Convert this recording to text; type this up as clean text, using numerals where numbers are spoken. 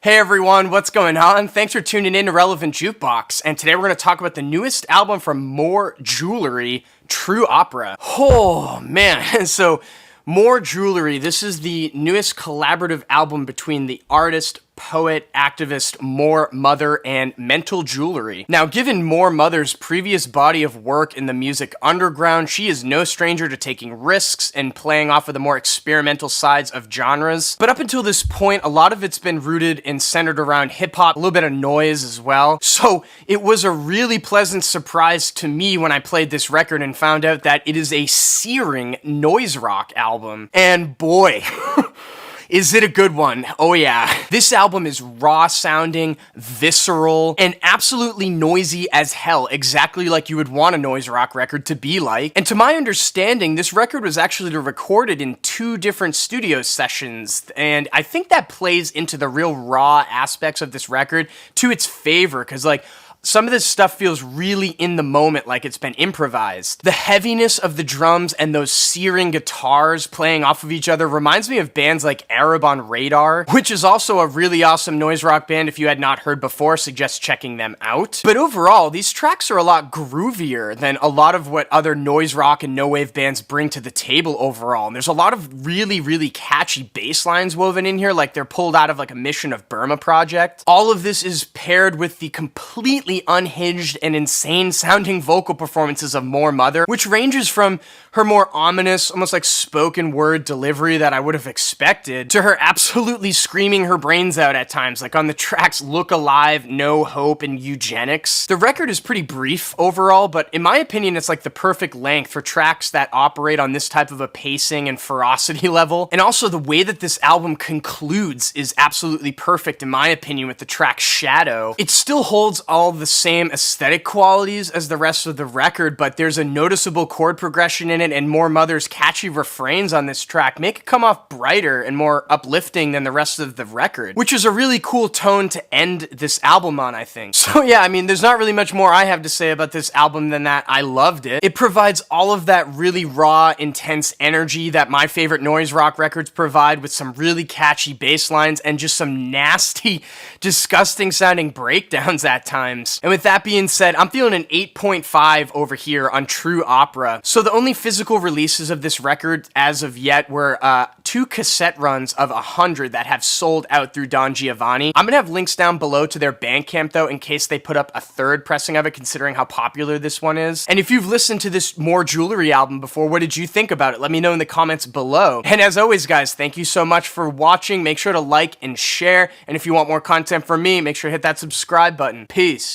Hey everyone, what's going on? Thanks for tuning in to Relevant Jukebox, and today we're going to talk about the newest album from Moor Jewelry, True Opera. Oh man, so Moor Jewelry, this is the newest collaborative album between the artist, poet, activist Moor Mother and Mental Jewelry. Now, given Moor Mother's previous body of work in the music underground, she is no stranger to taking risks and playing off of the more experimental sides of genres. But up until this point, a lot of it's been rooted and centered around hip-hop, a little bit of noise as well. So it was a really pleasant surprise to me when I played this record and found out that it is a searing noise rock album. And boy... is it a good one? Oh yeah. This album is raw sounding, visceral, and absolutely noisy as hell, exactly like you would want a noise rock record to be like. And to my understanding, this record was actually recorded in 2 different studio sessions, and I think that plays into the real raw aspects of this record to its favor, because some of this stuff feels really in the moment, like it's been improvised. The heaviness of the drums and those searing guitars playing off of each other reminds me of bands like Arab on Radar, which is also a really awesome noise rock band. If you had not heard before, suggest checking them out. But overall, these tracks are a lot groovier than a lot of what other noise rock and no wave bands bring to the table overall. And there's a lot of really, really catchy bass lines woven in here, like they're pulled out of like a Mission of Burma project. All of this is paired with the completely unhinged and insane sounding vocal performances of Moor Mother, which ranges from her more ominous, almost like spoken word delivery that I would have expected, to her absolutely screaming her brains out at times, like on the tracks Look Alive, No Hope, and Eugenics. The record is pretty brief overall, but in my opinion, it's like the perfect length for tracks that operate on this type of a pacing and ferocity level. And also the way that this album concludes is absolutely perfect in my opinion with the track Shadow. It still holds all the same aesthetic qualities as the rest of the record, but there's a noticeable chord progression in it, and Moor Mother's catchy refrains on this track make it come off brighter and more uplifting than the rest of the record, which is a really cool tone to end this album on, I think. So yeah, I mean, there's not really much more I have to say about this album than that I loved it. It provides all of that really raw, intense energy that my favorite noise rock records provide, with some really catchy bass lines and just some nasty, disgusting sounding breakdowns at times. And with that being said, I'm feeling an 8.5 over here on True Opera. So the only physical releases of this record as of yet were 2 cassette runs of 100 that have sold out through Don Giovanni. I'm gonna have links down below to their Bandcamp though, in case they put up a 3rd pressing of it, considering how popular this one is. And if you've listened to this Moor Jewelry album before, what did you think about it? Let me know in the comments below. And as always guys, thank you so much for watching. Make sure to like and share, and if you want more content from me, make sure to hit that subscribe button. Peace.